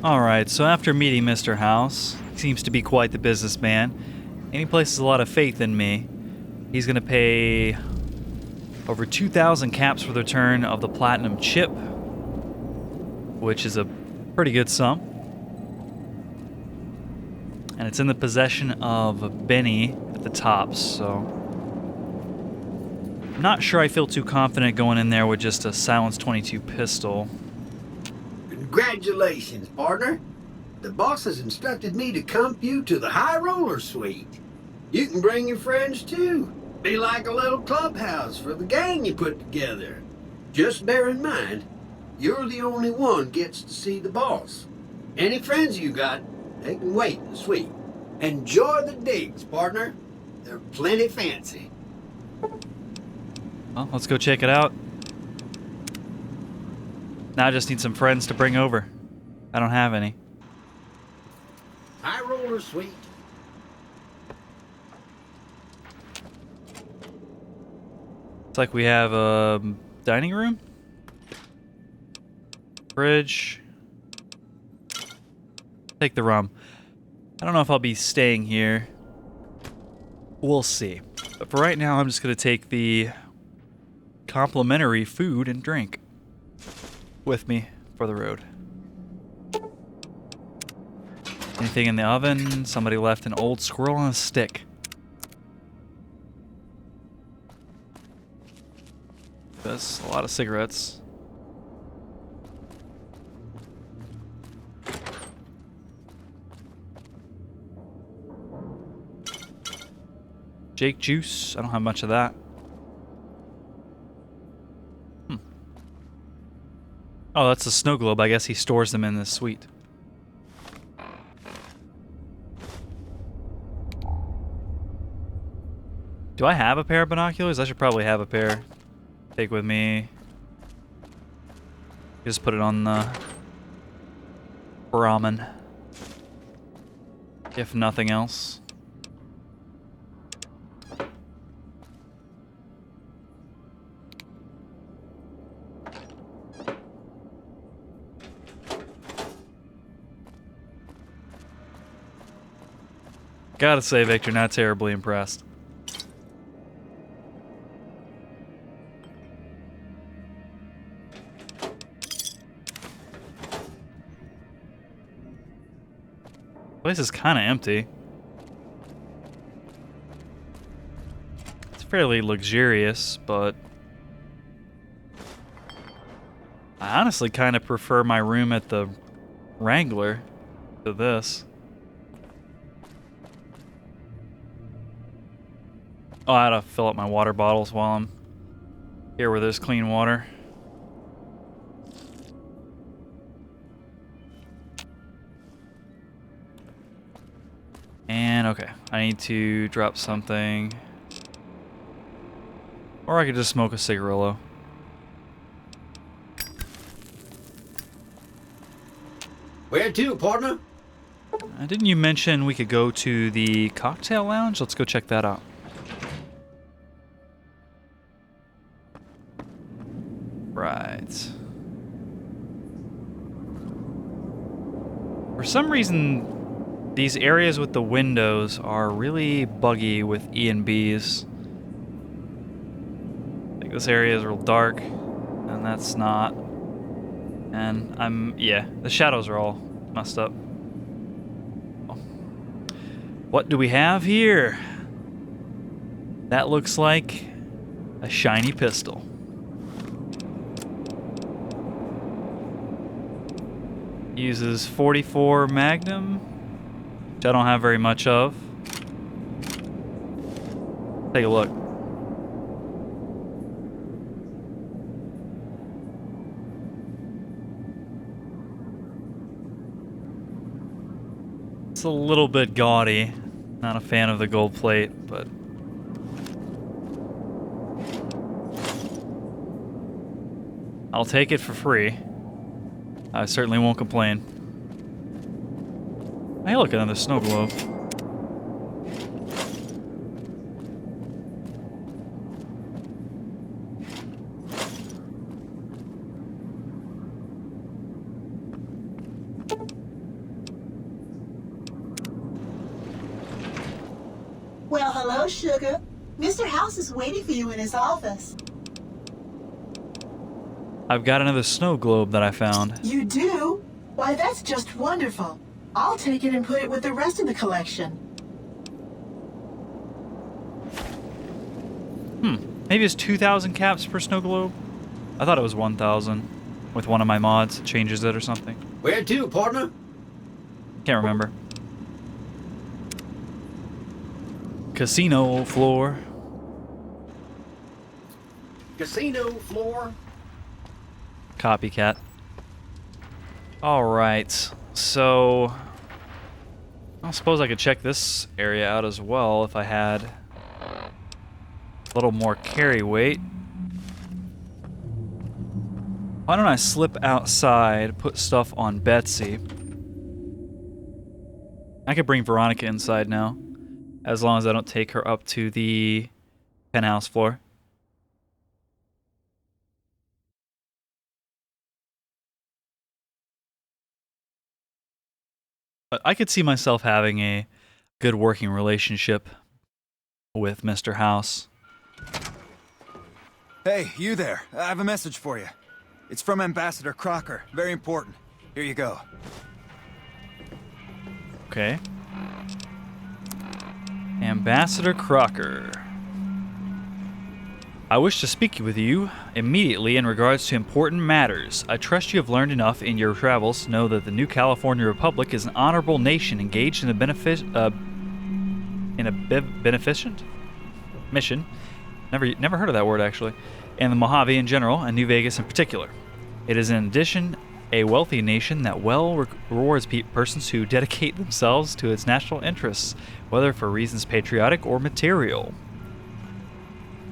Alright, so after meeting Mr. House, he seems to be quite the businessman, and he places a lot of faith in me. He's gonna pay over 2,000 caps for the return of the platinum chip, which is a pretty good sum. And it's in the possession of Benny at the top, so I'm not sure I feel too confident going in there with just a silenced 22 pistol. Congratulations, partner. The boss has instructed me to comp you to the high roller suite. You can bring your friends too. Be like a little clubhouse for the gang you put together. Just bear in mind, you're the only one gets to see the boss. Any friends you got, they can wait in the suite. Enjoy the digs, partner. They're plenty fancy. Well, let's go check it out. Now I just need some friends to bring over. I don't have any. High roller suite. It's like we have a dining room, fridge. Take the rum. I don't know if I'll be staying here. We'll see. But for right now, I'm just going to take the complimentary food and drink with me for the road. Anything in the oven? Somebody left an old squirrel on a stick. That's a lot of cigarettes. Jake juice. I don't have much of that. Oh, that's a snow globe. I guess he stores them in this suite. Do I have a pair of binoculars? I should probably have a pair. Take with me. Just put it on the ramen. If nothing else. Gotta say, Victor, not terribly impressed. Place is kind of empty. It's fairly luxurious, but I honestly kind of prefer my room at the Wrangler to this. Oh, I gotta fill up my water bottles while I'm here where there's clean water. And okay, I need to drop something. Or I could just smoke a cigarillo. Where to, partner? Didn't you mention we could go to the cocktail lounge? Let's go check that out. Right. For some reason, these areas with the windows are really buggy with E&Bs. I think this area is real dark, and that's not. And yeah, the shadows are all messed up. What do we have here? That looks like a shiny pistol. Uses 44 Magnum, which I don't have very much of. Take a look. It's a little bit gaudy. Not a fan of the gold plate, but I'll take it for free. I certainly won't complain. Hey, look, another snow globe. Hello, sugar. Mr. House is waiting for you in his office. I've got another snow globe that I found. You do? Why, that's just wonderful. I'll take it and put it with the rest of the collection. Maybe it's 2,000 caps per snow globe? I thought it was 1,000. With one of my mods, it changes it or something. Where to, partner? Can't remember. Casino floor. Casino floor. Copycat. Alright, so I suppose I could check this area out as well if I had a little more carry weight. Why don't I slip outside, put stuff on Betsy? I could bring Veronica inside now, as long as I don't take her up to the penthouse floor. But I could see myself having a good working relationship with Mr. House. Hey, you there. I have a message for you. It's from Ambassador Crocker. Very important. Here you go. Okay. Ambassador Crocker. I wish to speak with you immediately in regards to important matters. I trust you have learned enough in your travels to know that the New California Republic is an honorable nation engaged in a beneficent mission. Never heard of that word actually. And the Mojave in general, and New Vegas in particular. It is in addition a wealthy nation that well rewards persons who dedicate themselves to its national interests, whether for reasons patriotic or material.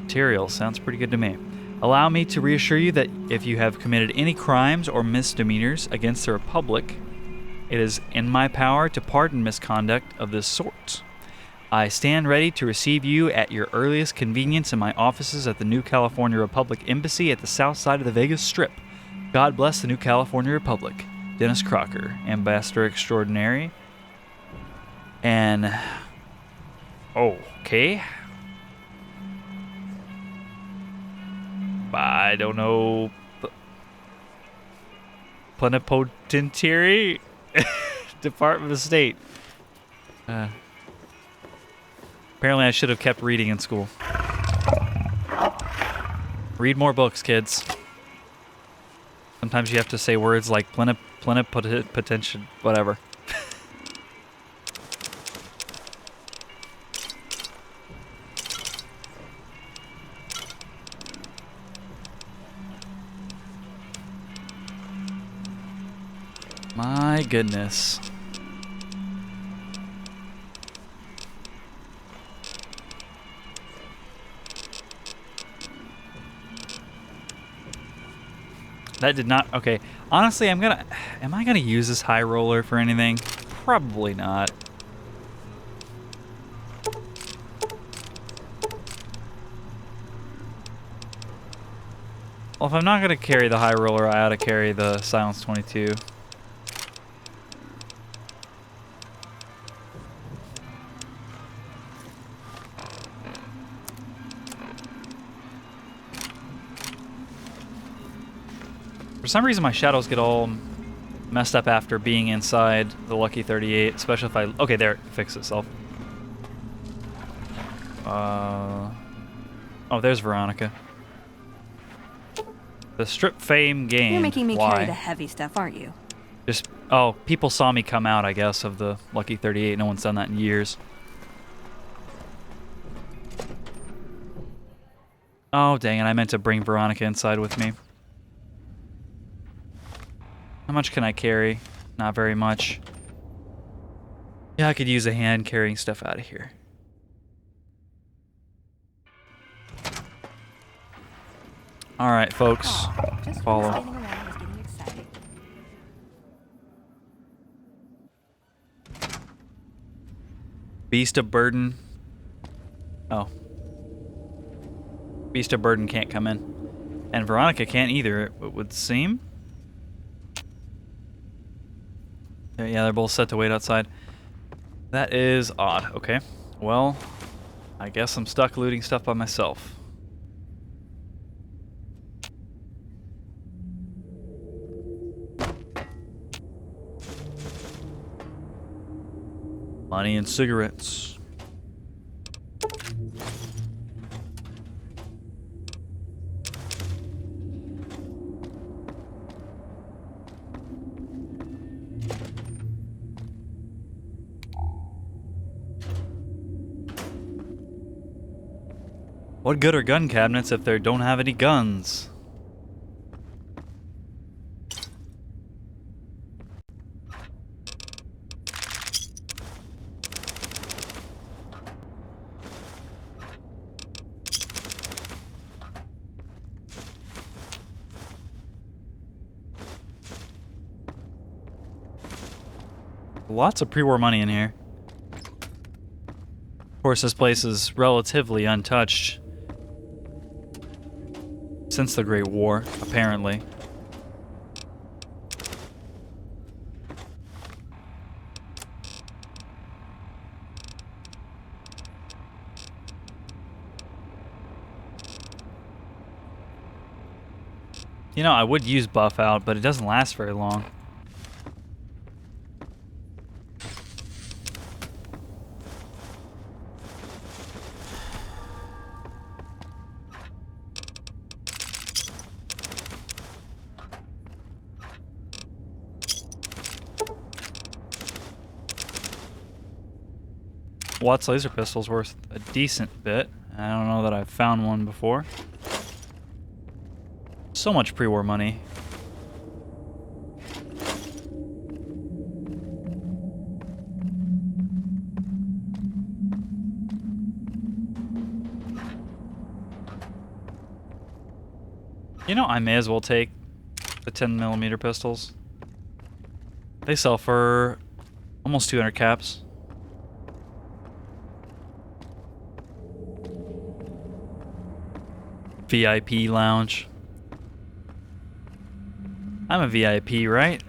Material sounds pretty good to me. Allow me to reassure you that if you have committed any crimes or misdemeanors against the Republic, it is in my power to pardon misconduct of this sort. I stand ready to receive you at your earliest convenience in my offices at the New California Republic Embassy at the south side of the Vegas Strip. God bless the New California Republic. Dennis Crocker, Ambassador Extraordinary. And... okay. I don't know. Plenipotentiary? Department of State. Apparently I should have kept reading in school. Read more books, kids. Sometimes you have to say words like plenipotentiary, whatever. My goodness. That did not... okay. Honestly, am I gonna use this high roller for anything? Probably not. Well, if I'm not gonna carry the high roller, I ought to carry the Silence 22. For some reason, my shadows get all messed up after being inside the Lucky 38, especially if I... okay, there, it fixed itself. Oh, there's Veronica. The strip fame game. You're making me Why? carry the heavy stuff, aren't you? Just... oh, people saw me come out, I guess, of the Lucky 38. No one's done that in years. Oh, dang it, I meant to bring Veronica inside with me. How much can I carry? Not very much. Yeah, I could use a hand carrying stuff out of here. Alright, folks. Just Follow. standing around was getting exciting. Beast of Burden. Oh. Beast of Burden can't come in. And Veronica can't either, it would seem. Yeah, they're both set to wait outside. That is odd. Okay. Well, I guess I'm stuck looting stuff by myself. Money and cigarettes. What good are gun cabinets if they don't have any guns? Lots of pre-war money in here. Of course, this place is relatively untouched since the Great War, apparently. You know, I would use buff out, but it doesn't last very long. Watt's laser pistol's worth a decent bit. I don't know that I've found one before. So much pre-war money. You know, I may as well take the 10mm pistols. They sell for almost 200 caps. VIP lounge. I'm a VIP, right?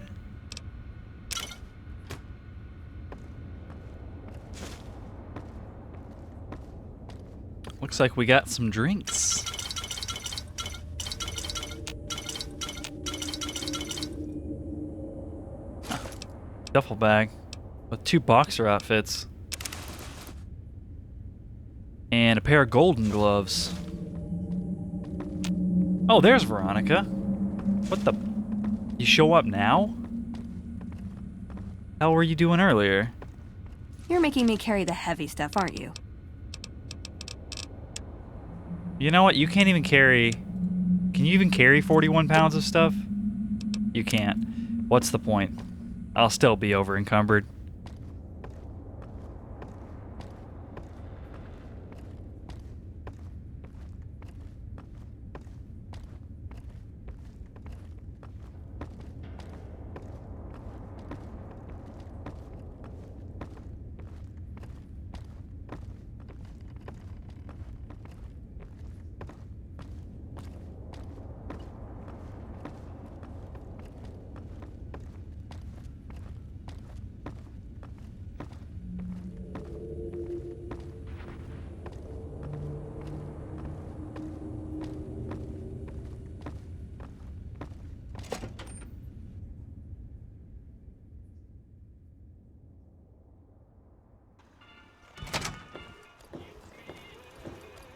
Looks like we got some drinks. Duffel bag with 2 boxer outfits and a pair of golden gloves. Oh, there's Veronica. What the? You show up now? How were you doing earlier? You're making me carry the heavy stuff, aren't you? You know what? You can't even carry... Can you even carry 41 pounds of stuff? You can't. What's the point? I'll still be over encumbered.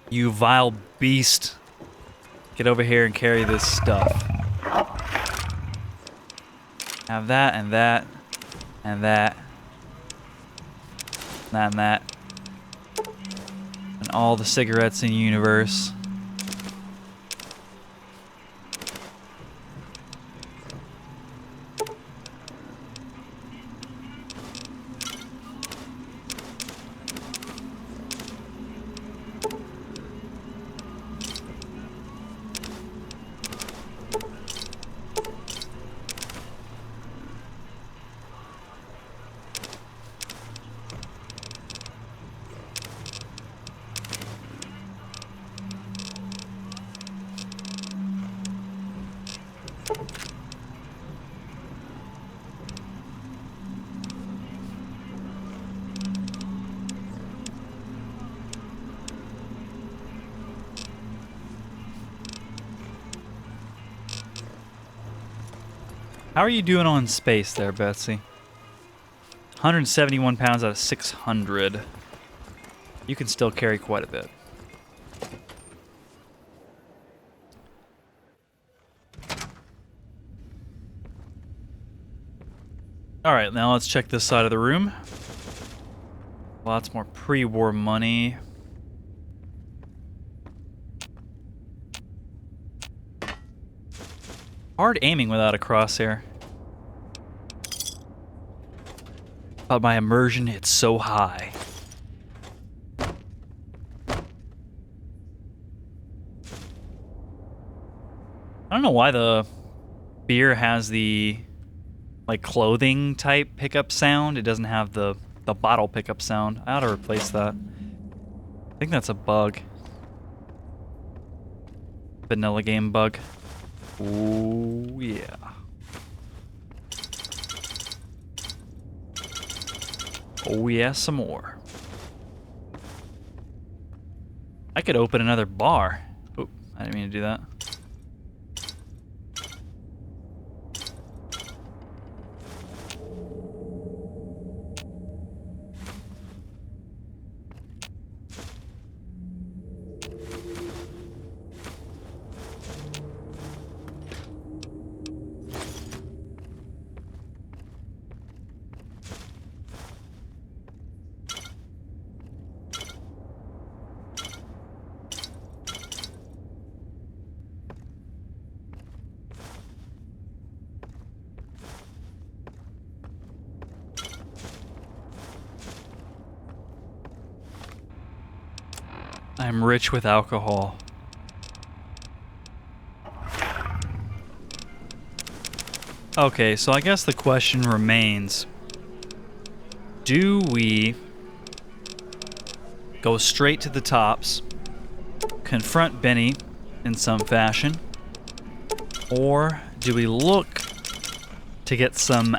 You vile beast. Get over here and carry this stuff. Have that and that and that. That and that. And all the cigarettes in the universe. How are you doing on space there, Betsy? 171 pounds out of 600. You can still carry quite a bit. Alright, now let's check this side of the room. Lots more pre-war money. Hard aiming without a crosshair. But my immersion hits so high. I don't know why the beer has the like clothing type pickup sound. It doesn't have the bottle pickup sound. I ought to replace that. I think that's a bug. Vanilla game bug. Ooh, yeah. Oh, yeah, some more. I could open another bar. Oop, I didn't mean to do that. I'm rich with alcohol. Okay, so I guess the question remains, do we go straight to the tops, confront Benny in some fashion, or do we look to get some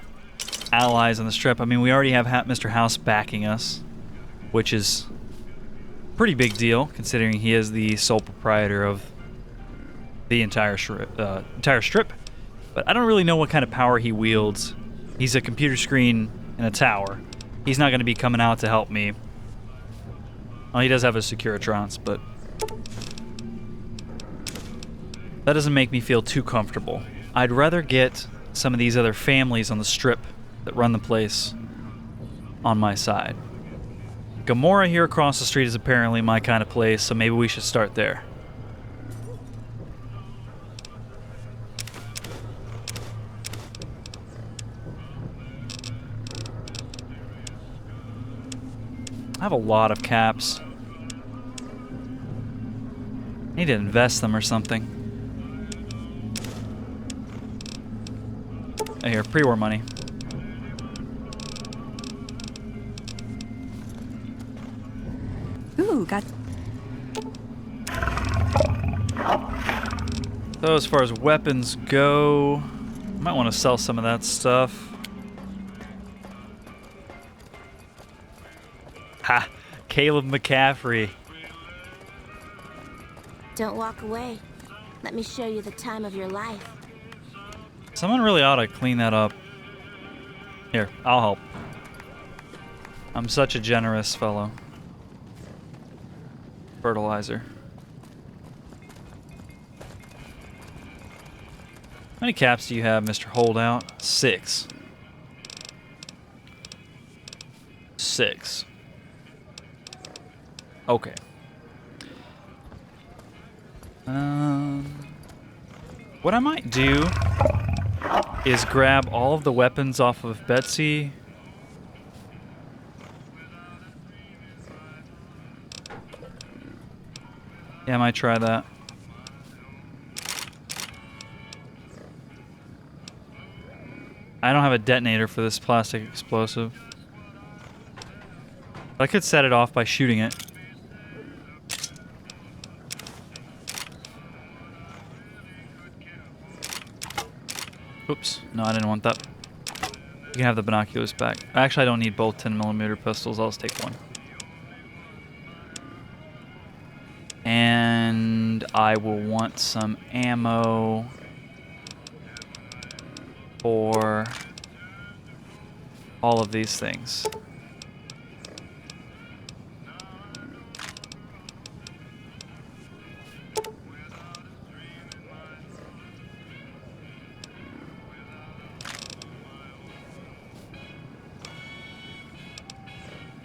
allies on the strip? I mean, we already have Mr. House backing us, which is a pretty big deal considering he is the sole proprietor of the entire strip. But I don't really know what kind of power he wields. He's a computer screen in a tower. He's not going to be coming out to help me. Well, he does have a Securitrons, but that doesn't make me feel too comfortable. I'd rather get some of these other families on the strip that run the place on my side. Gamora here across the street is apparently my kind of place, so maybe we should start there. I have a lot of caps. I need to invest them or something. Oh, here, pre-war money. Ooh, got... So as far as weapons go, I might want to sell some of that stuff. Ha! Caleb McCaffrey. Don't walk away. Let me show you the time of your life. Someone really ought to clean that up. Here, I'll help. I'm such a generous fellow. Fertilizer. How many caps do you have, Mr. Holdout? 6. 6. Okay. What I might do is grab all of the weapons off of Betsy. Yeah, I might try that. I don't have a detonator for this plastic explosive. But I could set it off by shooting it. Oops. No, I didn't want that. You can have the binoculars back. Actually, I don't need both 10mm pistols. I'll just take one. And I will want some ammo for all of these things.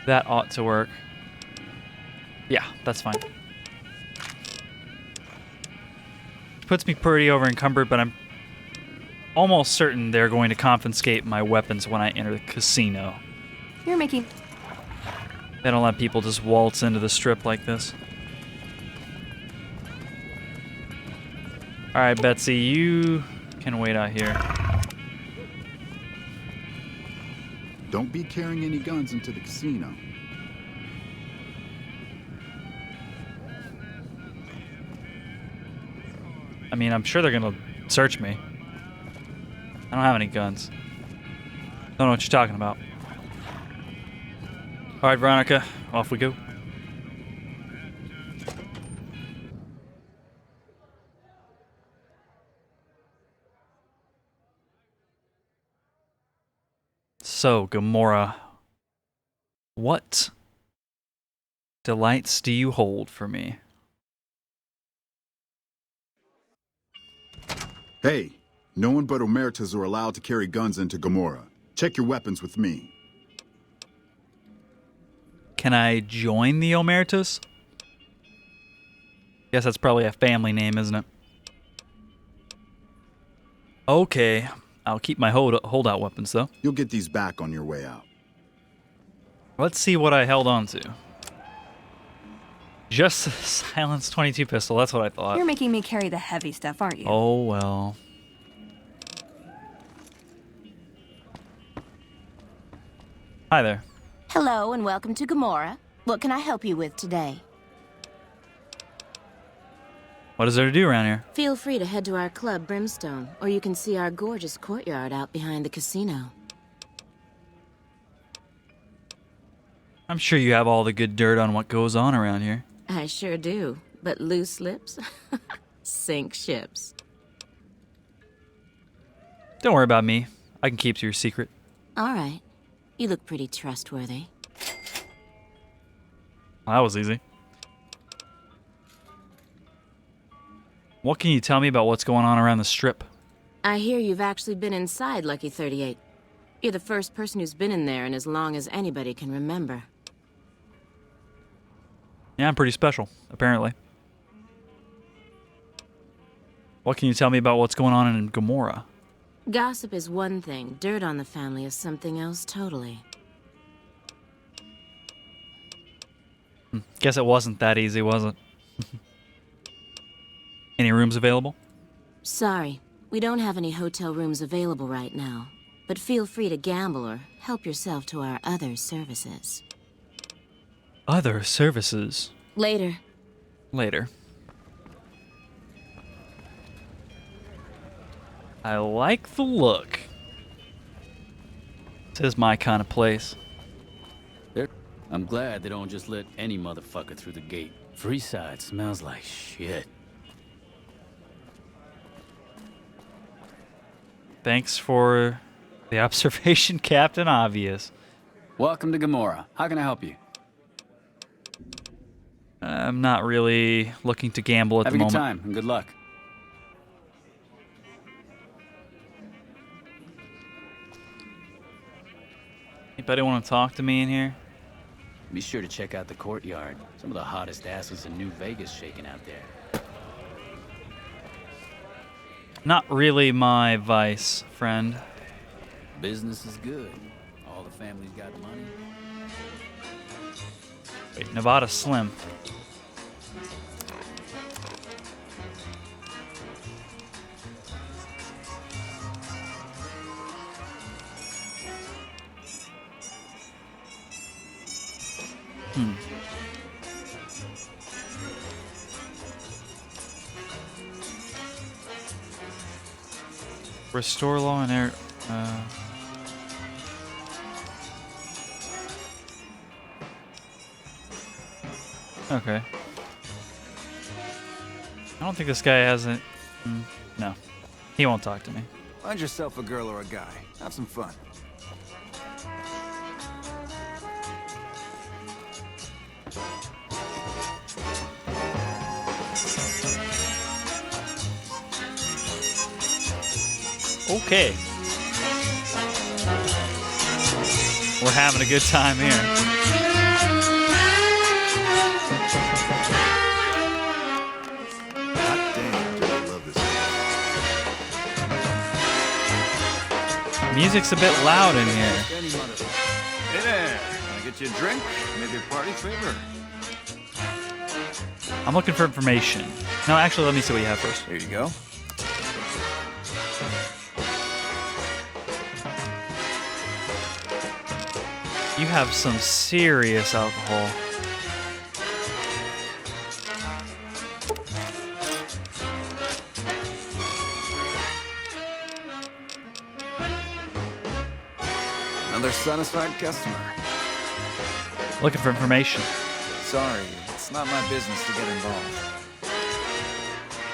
That ought to work. Yeah, that's fine. Puts me pretty over encumbered, but I'm almost certain they're going to confiscate my weapons when I enter the casino. You're making... They don't let people just waltz into the strip like this. Alright, Betsy, you can wait out here. Don't be carrying any guns into the casino. I mean, I'm sure they're gonna search me. I don't have any guns. Don't know what you're talking about. Alright, Veronica, off we go. So, Gamora, what delights do you hold for me? Hey, no one but Omertas are allowed to carry guns into Gamora. Check your weapons with me. Can I join the Omertas? Guess that's probably a family name, isn't it? Okay, I'll keep my holdout weapons, though. You'll get these back on your way out. Let's see what I held on to. Just a silenced 22 pistol, that's what I thought. You're making me carry the heavy stuff, aren't you? Oh, well. Hi there. Hello and welcome to Gamora. What can I help you with today? What is there to do around here? Feel free to head to our club, Brimstone, or you can see our gorgeous courtyard out behind the casino. I'm sure you have all the good dirt on what goes on around here. I sure do, but loose lips sink ships. Don't worry about me. I can keep to your secret. All right. You look pretty trustworthy. Well, that was easy. What can you tell me about what's going on around the strip? I hear you've actually been inside Lucky 38. You're the first person who's been in there in as long as anybody can remember. Yeah, I'm pretty special, apparently. What can you tell me about what's going on in Gamora? Gossip is one thing, dirt on the family is something else totally. Guess it wasn't that easy, was it? Any rooms available? Sorry, we don't have any hotel rooms available right now, but feel free to gamble or help yourself to our other services. Other services? Later. Later. I like the look. This is my kind of place. I'm glad they don't just let any motherfucker through the gate. Freeside smells like shit. Thanks for the observation, Captain Obvious. Welcome to Gamora. How can I help you? I'm not really looking to gamble at Have the a good moment. time and good luck. Anybody want to talk to me in here? Be sure to check out the courtyard. Some of the hottest asses in New Vegas shaking out there. Not really my vice, friend. Business is good. All the families got money. Wait, Nevada Slim. Restore law and air. Okay. I don't think this guy has it. No. He won't talk to me. Find yourself a girl or a guy. Have some fun. Okay. We're having a good time here. Hot damn, do I love this. Music's a bit loud in here. Hey there. Can I get you a drink? Maybe a party favor? I'm looking for information. No, actually, let me see what you have first. Here you go. You have some serious alcohol. Another satisfied customer. Looking for information. Sorry, it's not my business to get involved.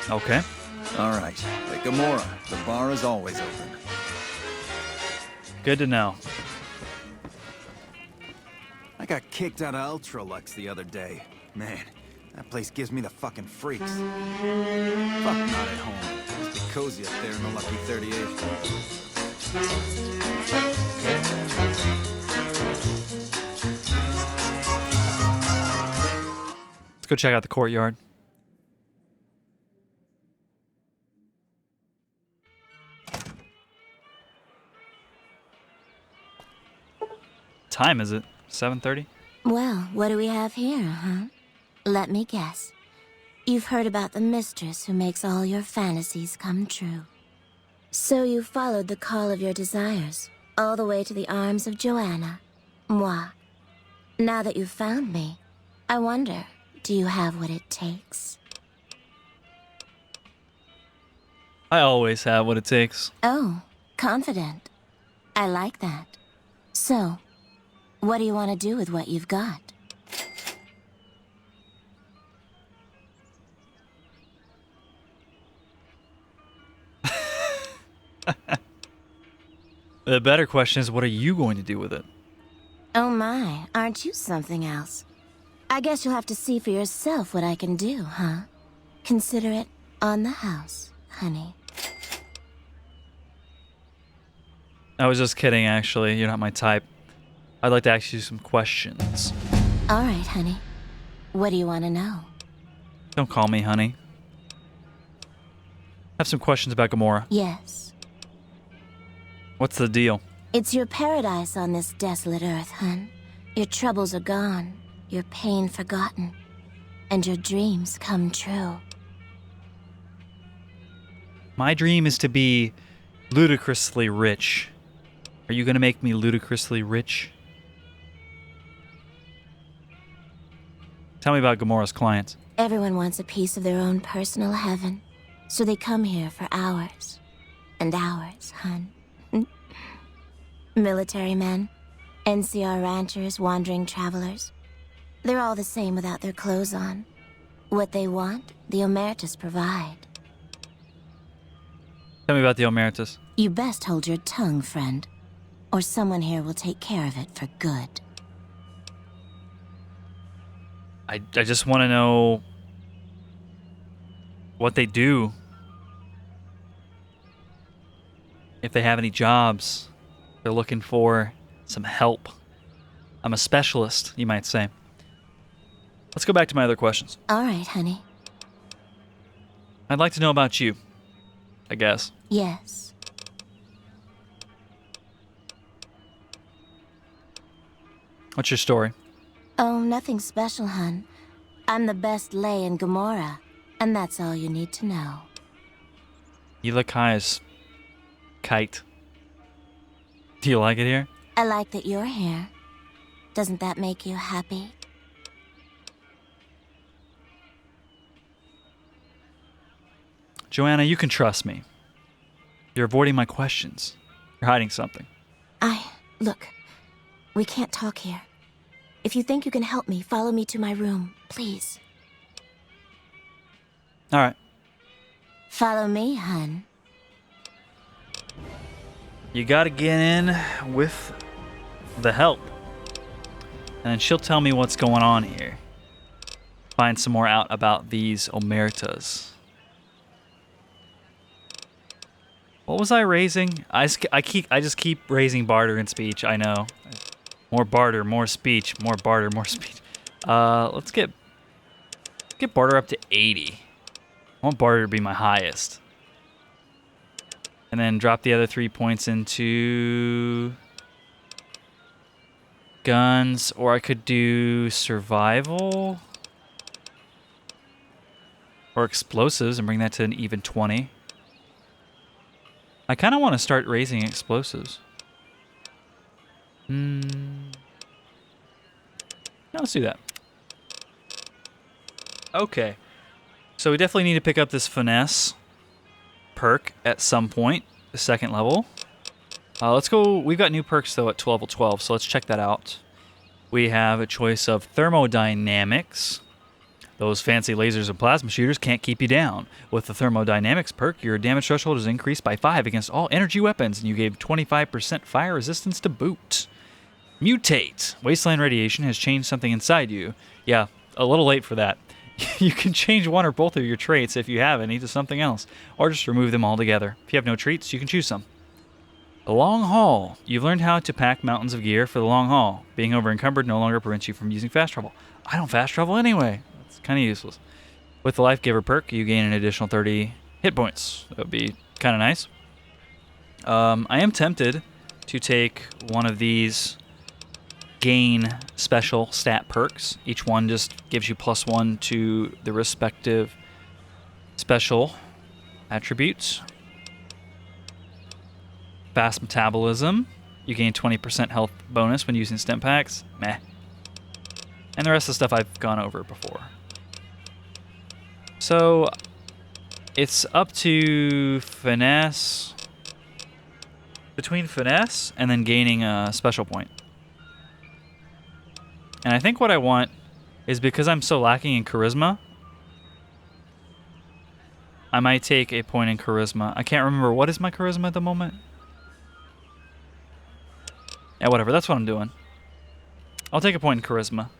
Okay. All right. At Gomorrah, the bar is always open. Good to know. I got kicked out of Ultralux the other day. Man, that place gives me the fucking freaks. Fuck not at home. Must be cozy up there in the Lucky 38. Let's go check out the courtyard. Time is it? 7:30? Well, what do we have here, huh? Let me guess. You've heard about the mistress who makes all your fantasies come true. So you followed the call of your desires, all the way to the arms of Joanna. Moi. Now that you've found me, I wonder, do you have what it takes? I always have what it takes. Oh, confident. I like that. So, what do you want to do with what you've got? The better question is, what are you going to do with it? Oh my, aren't you something else? I guess you'll have to see for yourself what I can do, huh? Consider it on the house, honey. I was just kidding, actually. You're not my type. I'd like to ask you some questions. All right, honey. What do you want to know? Don't call me honey. I have some questions about Gomorrah. Yes. What's the deal? It's your paradise on this desolate earth, hun. Your troubles are gone, your pain forgotten, and your dreams come true. My dream is to be ludicrously rich. Are you going to make me ludicrously rich? Tell me about Gomorrah's clients. Everyone wants a piece of their own personal heaven, so they come here for hours and hours, hun. Military men, NCR ranchers, wandering travelers. They're all the same without their clothes on. What they want, the Omertas provide. Tell me about the Omertas. You best hold your tongue, friend, or someone here will take care of it for good. I just want to know what they do. If they have any jobs. They're looking for some help. I'm a specialist, you might say. Let's go back to my other questions. All right, honey. I'd like to know about you, I guess. Yes. What's your story? Oh, nothing special, hun. I'm the best lay in Gomorrah, and that's all you need to know. You look high as kite. Do you like it here? I like that you're here. Doesn't that make you happy? Joanna, you can trust me. You're avoiding my questions. You're hiding something. Look, we can't talk here. If you think you can help me, follow me to my room, please. All right. Follow me, hun. You gotta get in with the help. And then she'll tell me what's going on here. Find some more out about these omertas. What was I raising? I just keep raising barter and speech, I know. More barter, more speech, more barter, more speech. Let's get barter up to 80. I want barter to be my highest. And then drop the other 3 points into guns, or I could do survival or explosives and bring that to an even 20. I kind of want to start raising explosives. No, let's do that. Okay. So we definitely need to pick up this finesse perk at some point, the second level. Let's go. We've got new perks, though, at level 12, so let's check that out. We have a choice of thermodynamics. Those fancy lasers and plasma shooters can't keep you down. With the thermodynamics perk, your damage threshold is increased by 5 against all energy weapons, and you gave 25% fire resistance to boot. Mutate. Wasteland radiation has changed something inside you. Yeah, a little late for that. You can change one or both of your traits if you have any to something else, or just remove them altogether. If you have no traits, you can choose some. The long haul. You've learned how to pack mountains of gear for the long haul. Being over-encumbered no longer prevents you from using fast travel. I don't fast travel anyway. It's kind of useless. With the Life Giver perk, you gain an additional 30 hit points. That would be kind of nice. I am tempted to take one of these gain special stat perks. Each one just gives you +1 to the respective special attributes. Fast metabolism. You gain 20% health bonus when using stim packs. Meh. And the rest of the stuff I've gone over before. So it's up to finesse. Between finesse and then gaining a special point. And I think what I want is, because I'm so lacking in charisma, I might take a point in charisma. I can't remember. What is my charisma at the moment? Yeah, whatever. That's what I'm doing. I'll take a point in charisma.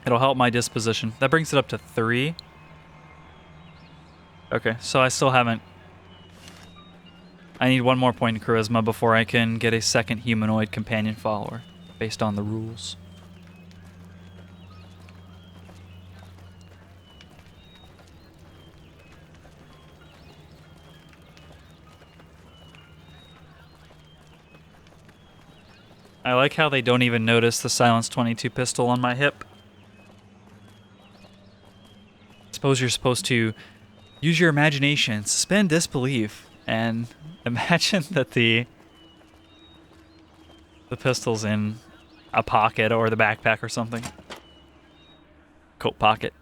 It'll help my disposition. That brings it up to 3. Okay, so I still haven't... I need 1 more point in charisma before I can get a second humanoid companion follower, based on the rules. I like how they don't even notice the Silence 22 pistol on my hip. Suppose you're supposed to use your imagination, suspend disbelief, and imagine that the pistol's in a pocket or the backpack or something. Coat pocket.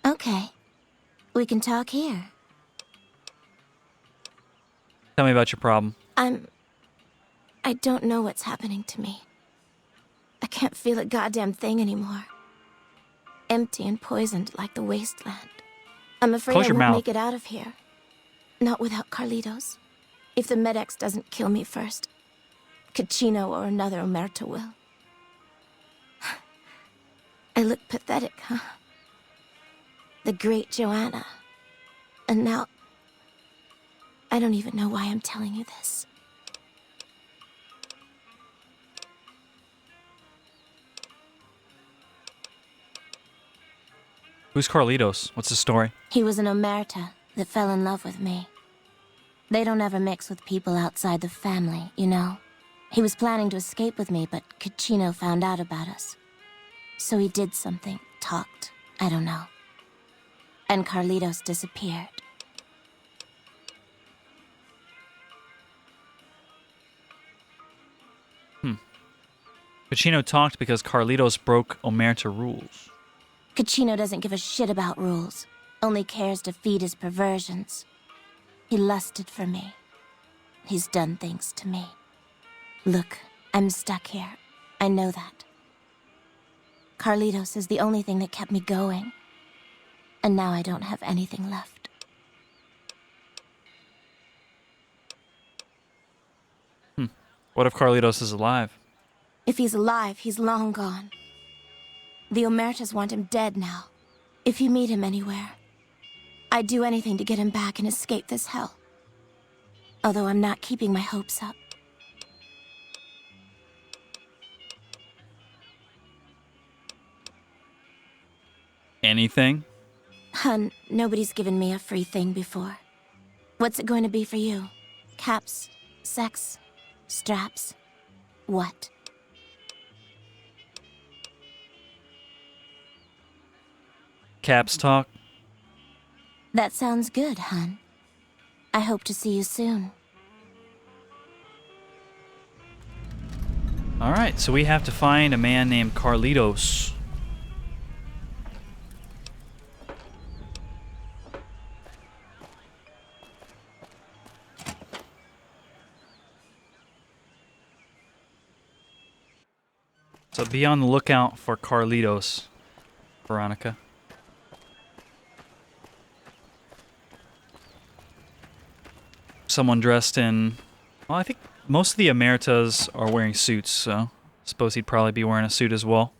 Okay. We can talk here. Tell me about your problem. I don't know what's happening to me. I can't feel a goddamn thing anymore. Empty and poisoned like the wasteland. I'm afraid Close I your won't mouth. make it out of here. Not without Carlitos. If the Med-X doesn't kill me first, Caccino or another Omerta will. I look pathetic, huh? The great Joanna. And now... I don't even know why I'm telling you this. Who's Carlitos? What's his story? He was an Omerta that fell in love with me. They don't ever mix with people outside the family, you know? He was planning to escape with me, but Caccino found out about us. So he did something, talked, I don't know. And Carlitos disappeared. Caccino talked because Carlitos broke Omerta rules. Caccino doesn't give a shit about rules, only cares to feed his perversions. He lusted for me. He's done things to me. Look, I'm stuck here. I know that. Carlitos is the only thing that kept me going. And now I don't have anything left. What if Carlitos is alive? If he's alive, he's long gone. The Omertas want him dead now. If you meet him anywhere, I'd do anything to get him back and escape this hell. Although I'm not keeping my hopes up. Anything? Hun, nobody's given me a free thing before. What's it going to be for you? Caps? Sex? Straps? What? Caps talk? That sounds good, hun. I hope to see you soon. Alright, so we have to find a man named Carlitos. So be on the lookout for Carlitos, Veronica. Someone dressed in... Well, I think most of the Omertas are wearing suits, so I suppose he'd probably be wearing a suit as well.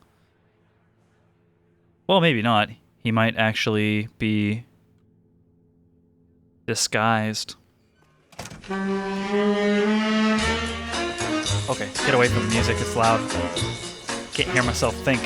Well, maybe not. He might actually be disguised. Okay, get away from the music, it's loud. Can't hear myself think.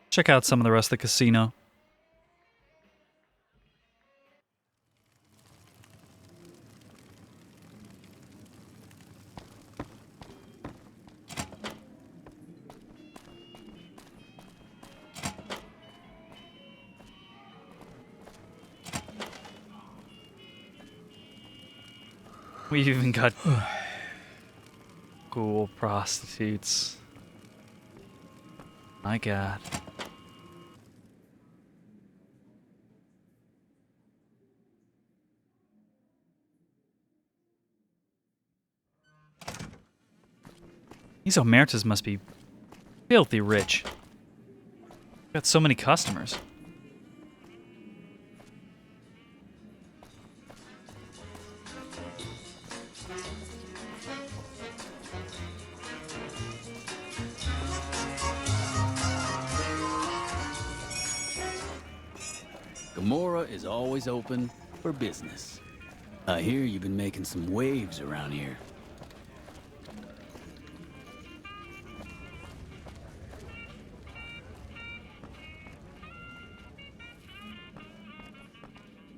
Check out some of the rest of the casino. We've even got ghoul prostitutes. My God. These Omertas must be filthy rich. Got so many customers. Gomorrah is always open for business. I hear you've been making some waves around here.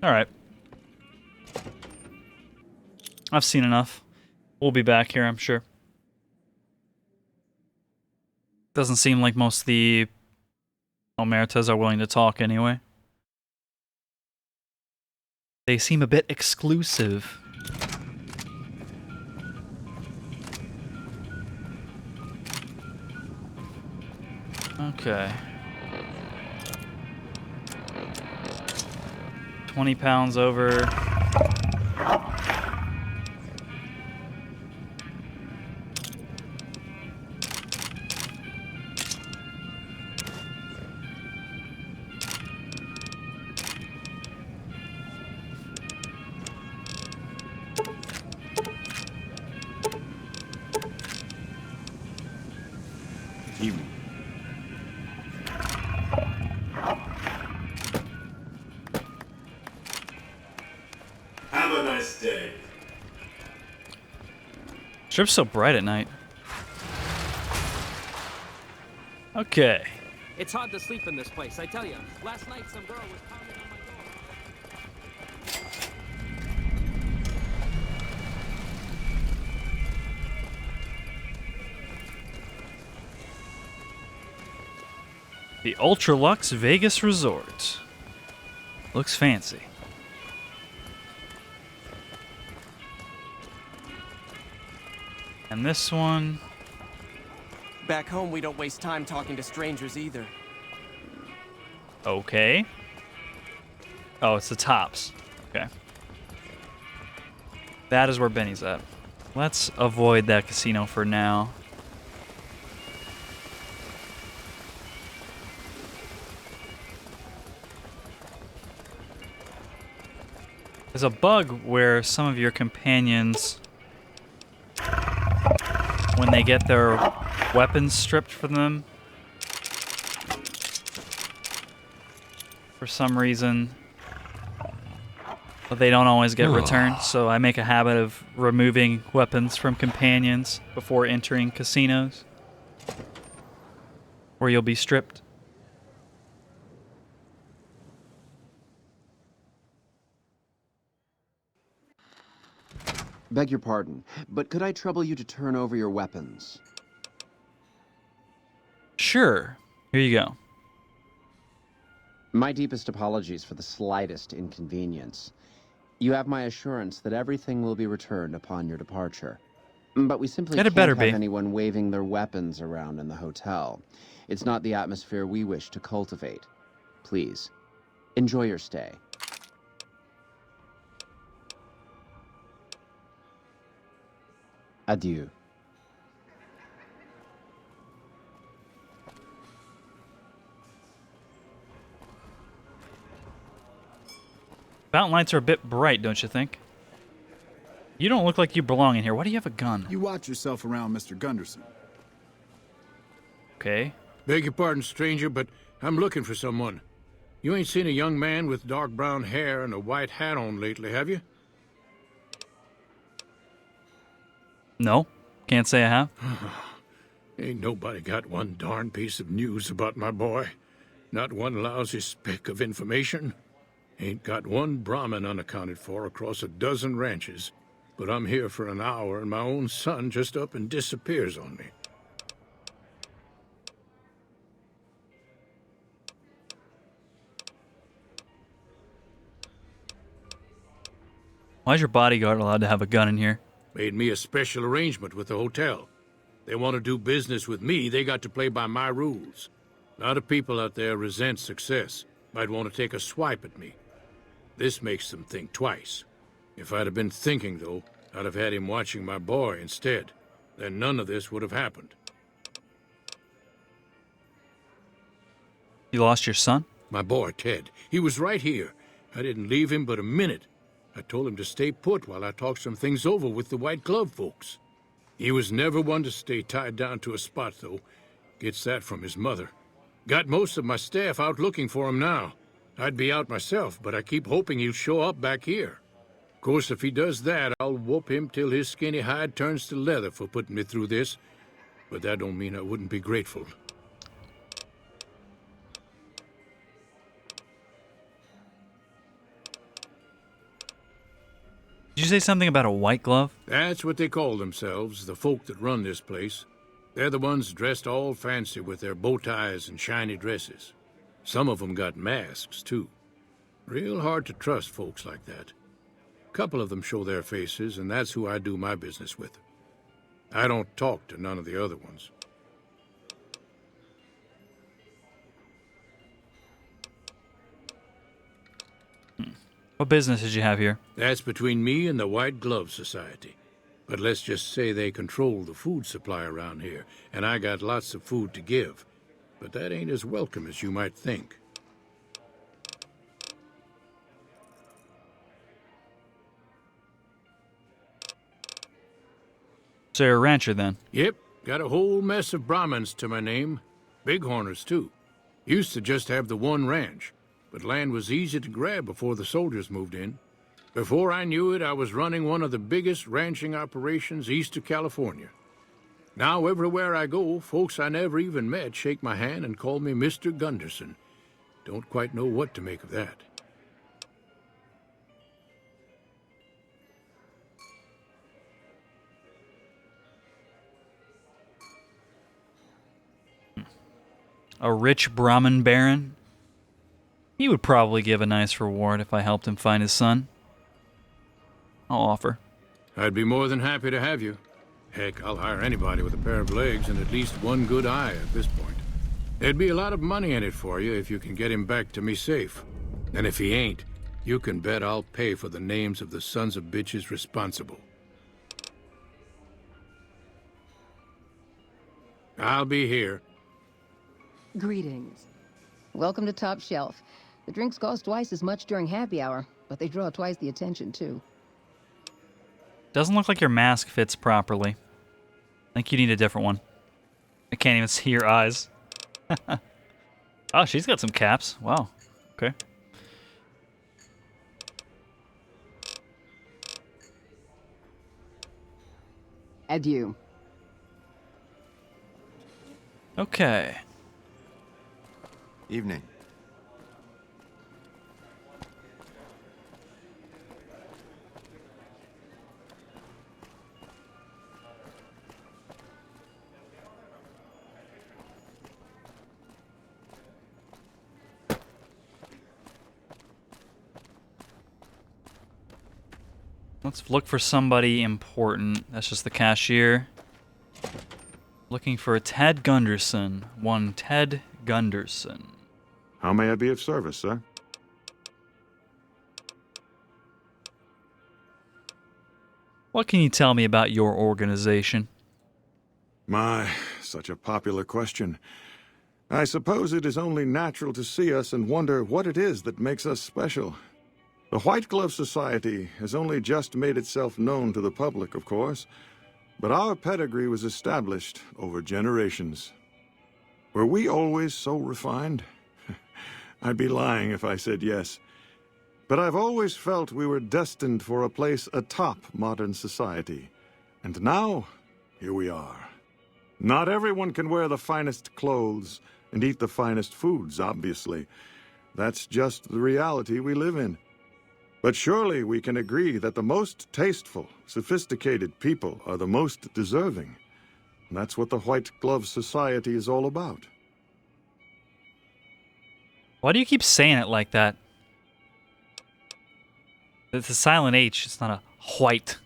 All right. I've seen enough. We'll be back here, I'm sure. Doesn't seem like most of the Omertas are willing to talk anyway. They seem a bit exclusive. Okay. 20 pounds over. Have a nice day. Strip's so bright at night. Okay. It's hard to sleep in this place, I tell you. Last night some girl was pounding on my door. The Ultra Luxe Vegas Resort. Looks fancy. And this one, Back home, we don't waste time talking to strangers either. Okay. Oh, it's the tops. Okay. That is where Benny's at. Let's avoid that casino for now. There's a bug where some of your companions, when they get their weapons stripped from them, for some reason, they don't always get returned. So I make a habit of removing weapons from companions before entering casinos, where you'll be stripped. Beg your pardon, but could I trouble you to turn over your weapons? Sure. Here you go. My deepest apologies for the slightest inconvenience. You have my assurance that everything will be returned upon your departure. But we simply can't have anyone waving their weapons around in the hotel. It's not the atmosphere we wish to cultivate. Please, enjoy your stay. Adieu. Fountain lights are a bit bright, don't you think? You don't look like you belong in here. Why do you have a gun? You watch yourself around Mr. Gunderson. Okay. Beg your pardon, stranger, but I'm looking for someone. You ain't seen a young man with dark brown hair and a white hat on lately, have you? No. Can't say I have. Ain't nobody got one darn piece of news about my boy. Not one lousy speck of information. Ain't got one Brahmin unaccounted for across a dozen ranches. But I'm here for an hour and my own son just up and disappears on me. Why is your bodyguard allowed to have a gun in here? Made me a special arrangement with the hotel. They want to do business with me, they got to play by my rules. A lot of people out there resent success. Might want to take a swipe at me. This makes them think twice. If I'd have been thinking, though, I'd have had him watching my boy instead. Then none of this would have happened. You lost your son? My boy, Ted. He was right here. I didn't leave him but a minute. I told him to stay put while I talked some things over with the White Glove folks. He was never one to stay tied down to a spot, though. Gets that from his mother. Got most of my staff out looking for him now. I'd be out myself, but I keep hoping he'll show up back here. Of course, if he does that, I'll whoop him till his skinny hide turns to leather for putting me through this. But that don't mean I wouldn't be grateful. Did you say something about a white glove? That's what they call themselves, the folk that run this place. They're the ones dressed all fancy with their bow ties and shiny dresses. Some of them got masks, too. Real hard to trust folks like that. A couple of them show their faces, and that's who I do my business with. I don't talk to none of the other ones. What business did you have here? That's between me and the White Glove Society. But let's just say they control the food supply around here, and I got lots of food to give. But that ain't as welcome as you might think. So you're a rancher, then? Yep, got a whole mess of Brahmins to my name. Bighorners, too. Used to just have the one ranch. But land was easy to grab before the soldiers moved in. Before I knew it, I was running one of the biggest ranching operations east of California. Now, everywhere I go, folks I never even met shake my hand and call me Mr. Gunderson. Don't quite know what to make of that. A rich Brahmin baron? He would probably give a nice reward if I helped him find his son. I'll offer. I'd be more than happy to have you. Heck, I'll hire anybody with a pair of legs and at least one good eye at this point. There'd be a lot of money in it for you if you can get him back to me safe. And if he ain't, you can bet I'll pay for the names of the sons of bitches responsible. I'll be here. Greetings. Welcome to Top Shelf. The drinks cost twice as much during happy hour, but they draw twice the attention, too. Doesn't look like your mask fits properly. I think you need a different one. I can't even see your eyes. Oh, she's got some caps. Wow. Okay. Adieu. Okay. Evening. Let's look for somebody important. That's just the cashier. Looking for a Ted Gunderson. One Ted Gunderson. How may I be of service, sir? What can you tell me about your organization? My, such a popular question. I suppose it is only natural to see us and wonder what it is that makes us special. The White Glove Society has only just made itself known to the public, of course, but our pedigree was established over generations. Were we always so refined? I'd be lying if I said yes. But I've always felt we were destined for a place atop modern society. And now, here we are. Not everyone can wear the finest clothes and eat the finest foods, obviously. That's just the reality we live in. But surely we can agree that the most tasteful, sophisticated people are the most deserving. And that's what the White Glove Society is all about. Why do you keep saying it like that? It's a silent H, it's not a white.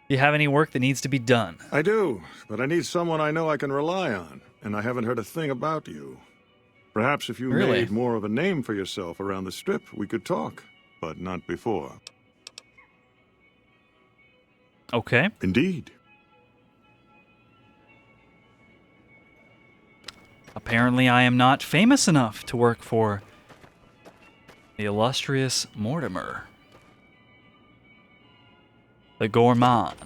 Do you have any work that needs to be done? I do, but I need someone I know I can rely on, and I haven't heard a thing about you. Perhaps if you made more of a name for yourself around the Strip, we could talk, but not before. Okay. Indeed. Apparently I am not famous enough to work for the illustrious Mortimer. The Gourmand.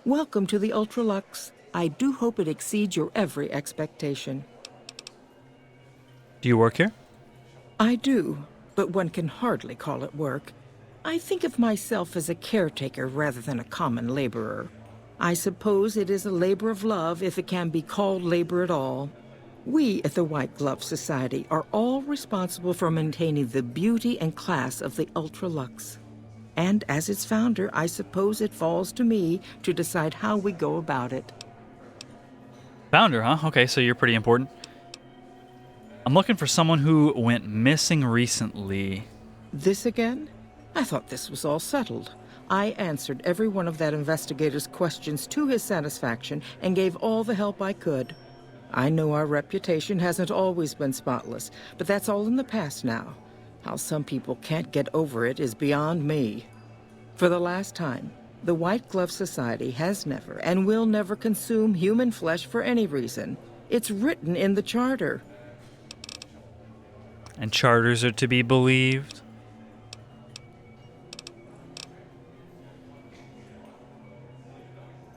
Welcome to the Ultralux. I do hope it exceeds your every expectation. Do you work here? I do, but one can hardly call it work. I think of myself as a caretaker rather than a common laborer. I suppose it is a labor of love if it can be called labor at all. We at the White Glove Society are all responsible for maintaining the beauty and class of the Ultralux. And as its founder, I suppose it falls to me to decide how we go about it. Founder, huh? Okay, so you're pretty important. I'm looking for someone who went missing recently. This again? I thought this was all settled. I answered every one of that investigator's questions to his satisfaction and gave all the help I could. I know our reputation hasn't always been spotless, but that's all in the past now. How some people can't get over it is beyond me. For the last time, the White Glove Society has never and will never consume human flesh for any reason. It's written in the charter. And charters are to be believed?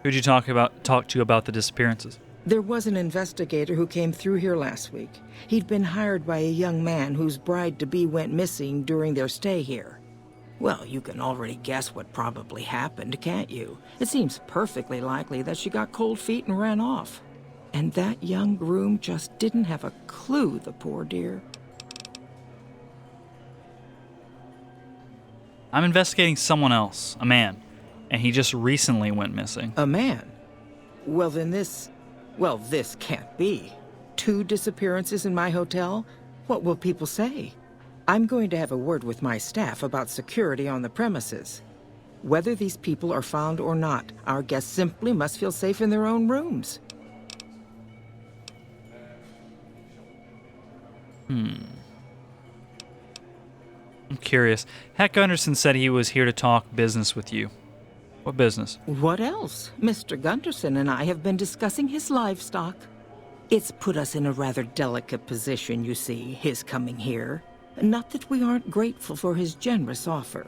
Who'd you talk to about the disappearances? There was an investigator who came through here last week. He'd been hired by a young man whose bride-to-be went missing during their stay here. Well, you can already guess what probably happened, can't you? It seems perfectly likely that she got cold feet and ran off. And that young groom just didn't have a clue, the poor dear. I'm investigating someone else, a man, and he just recently went missing. A man? Well, then this can't be. 2 disappearances in my hotel? What will people say? I'm going to have a word with my staff about security on the premises. Whether these people are found or not, our guests simply must feel safe in their own rooms. I'm curious. Hack Gunderson said he was here to talk business with you. What business? What else? Mr. Gunderson and I have been discussing his livestock. It's put us in a rather delicate position, you see, his coming here. Not that we aren't grateful for his generous offer.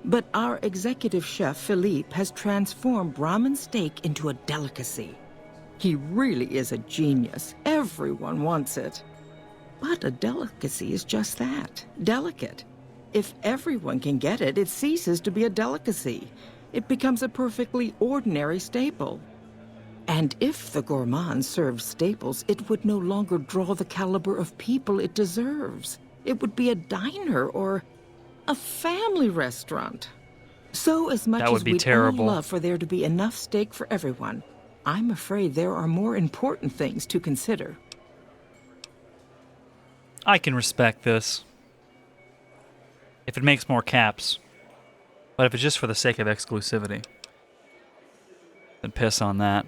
But our executive chef, Philippe, has transformed Brahmin steak into a delicacy. He really is a genius. Everyone wants it. But a delicacy is just that, delicate. If everyone can get it, it ceases to be a delicacy. It becomes a perfectly ordinary staple. And if the gourmand served staples, it would no longer draw the caliber of people it deserves. It would be a diner or a family restaurant. So as much as we'd all love for there to be enough steak for everyone, I'm afraid there are more important things to consider. I can respect this. If it makes more caps. But if it's just for the sake of exclusivity, then piss on that.